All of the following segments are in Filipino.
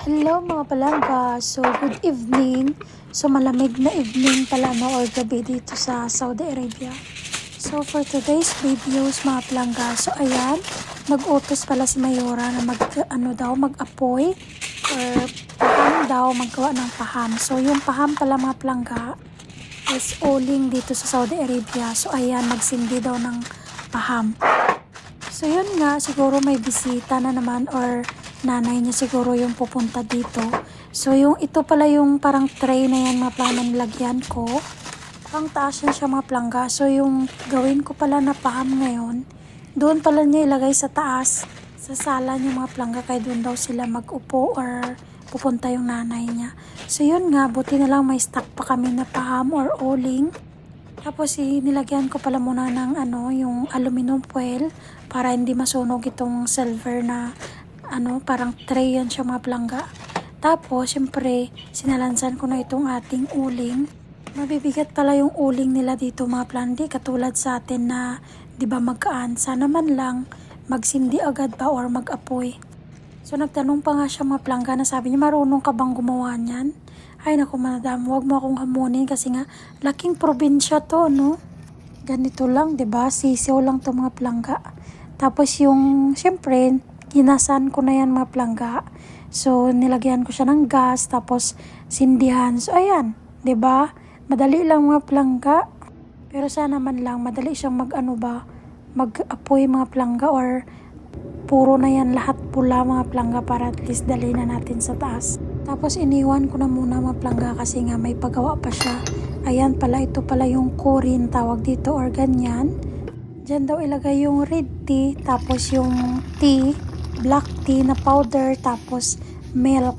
Hello mga palangga, so good evening. So malamig na evening pala or gabi dito sa Saudi Arabia. So for today's videos mga palangga, so ayan, nag-utos pala si Mayora na mag-apoy or paham daw, maggawa ng paham. So yung paham pala mga palangga is uling dito sa Saudi Arabia. So ayan, magsindi daw ng paham. So yun nga, siguro may bisita na naman or nanay niya siguro yung pupunta dito. So yung ito pala yung parang tray na yan mga plano nilagyan ko. Pang taas yan siya mga plangga. So yung gawin ko pala na paham ngayon, doon pala niya ilagay sa taas. Sa sala niya mga plangga, kaya doon daw sila mag-upo or pupunta yung nanay niya. So yun nga, buti na lang may stock pa kami na paham or uling. Tapos nilagyan ko pala muna ng yung aluminum foil para hindi masunog itong silver na parang tray yan siya mga plangga. Tapos syempre sinalansan ko na itong ating uling. Mabibigat pala yung uling nila dito mga plangga, katulad sa atin na 'di ba magkaan. Sana man lang magsindi agad ba or mag-apoy. So nagtanong pa nga siya mga plangga na sabi niya, marunong ka bang gumawa niyan? Ay naku madam, huwag mo akong hamunin kasi nga laking probinsya to, no? Ganito lang, 'di ba? Sisiw lang to mga plangga. Tapos yung syempre ginasan ko na yan mga plangga. So nilagyan ko siya ng gas tapos sindihan. So ayan, 'di ba? Madali lang mga plangga. Pero sana man lang madali siyang mag-apoy mga plangga or puro na yan lahat pula mga plangga para at least dali na natin sa taas. Tapos iniwan ko na muna mga plangga kasi nga may pagawa pa siya. Ayan pala, ito pala yung kurin tawag dito or ganyan. Diyan daw ilagay yung red tea, tapos yung tea, black tea na powder, tapos milk.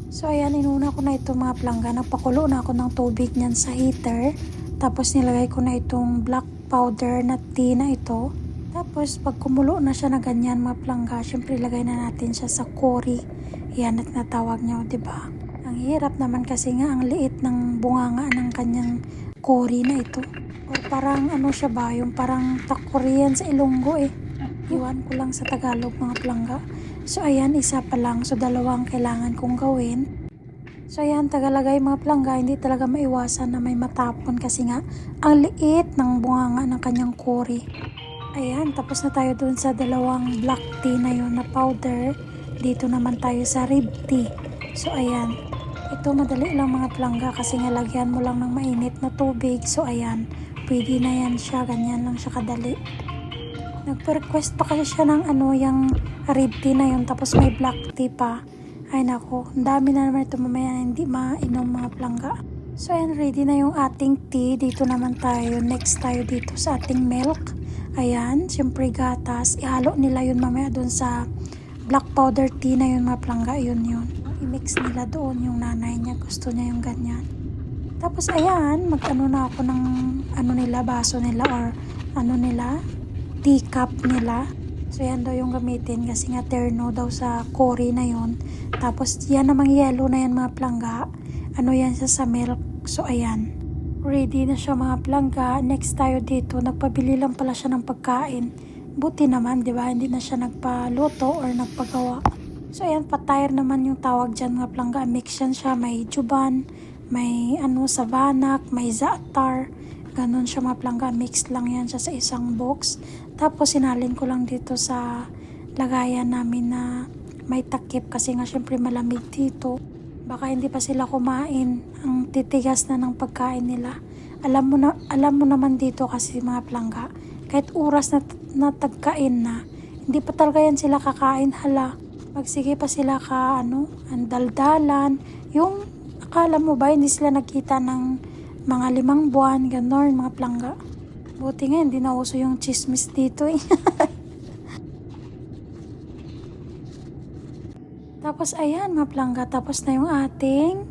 So ayan, inuna ko na ito mga plangga. Napakulo na ako ng tubig niyan sa heater. Tapos nilagay ko na itong black powder na tea na ito. Tapos pag kumulo na siya na ganyan mga plangga, syempre ilagay na natin siya sa kori. Yan at natawag niya, 'di ba? Ang hirap naman kasi nga ang liit ng bunganga ng kanyang kori na ito. O parang siya ba, yung parang takorian sa Ilonggo eh. Iwan ko lang sa Tagalog mga plangga. So ayan, isa pa lang. So dalawang kailangan kong gawin. So ayan, tagalagay mga plangga, hindi talaga maiwasan na may matapon kasi nga ang liit ng bunganga ng kanyang kori. Ayan, tapos na tayo dun sa dalawang black tea na yun na powder. Dito naman tayo sa red tea. So ayan, ito madali lang mga plangga kasi nga lagyan mo lang ng mainit na tubig. So ayan, pwede na yan siya, ganyan lang siya kadali. Nagpa-request pa kasi siya ng yung red tea na yun, tapos may black tea pa. Ay nako, ang dami na naman ito mamaya hindi mainom mga plangga. So ayan, ready na yung ating tea. Dito naman tayo, next tayo dito sa ating milk. Ayan, syempre gatas. Ihalo nila yun mamaya dun sa black powder tea na yun mga plangga. Yun. I-mix nila doon yung nanay niya. Gusto niya yung ganyan. Tapos ayan, na ako ng nila, baso nila or teacup nila. So yan daw yung gamitin kasi nga terno daw sa kori na yun. Tapos yan namang yellow na yan mga plangga. Yan siya sa milk. So ayan, ready na siya mga plangga. Next tayo dito, nagpabili lang pala siya ng pagkain. Buti naman, di ba? Hindi na siya nagpaluto or nagpagawa. So ayan, patire naman yung tawag dyan mga plangga. Mix yan siya, may juban, may sabanak, may za'atar. Ganon siya mga plangga. Mix lang yan siya sa isang box. Tapos sinalin ko lang dito sa lagayan namin na may takip kasi nga syempre malamig dito. Baka hindi pa sila kumain. Ang titigas na ng pagkain nila. Alam mo naman dito kasi mga plangga, kahit oras na tagkain na, hindi pa talaga yan sila kakain. Hala, magsige pa sila ang daldalan. Yung akala mo ba hindi sila nagkita ng mga 5 buwan, ganon mga plangga. Buti nga hindi na uso yung chismis dito eh. Tapos ayan mga plangga, tapos na yung ating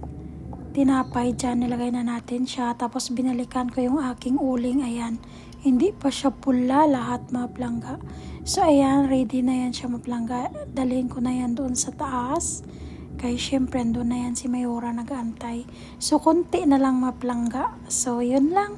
tinapay dyan, nilagay na natin siya. Tapos binalikan ko yung aking uling, ayan. Hindi pa siya pula lahat mga plangga. So ayan, ready na yan siya mga plangga. Dalhin ko na yan doon sa taas. Kaya syempre doon na yan si Mayora nag-aantay. So konti na lang mga plangga. So yun lang.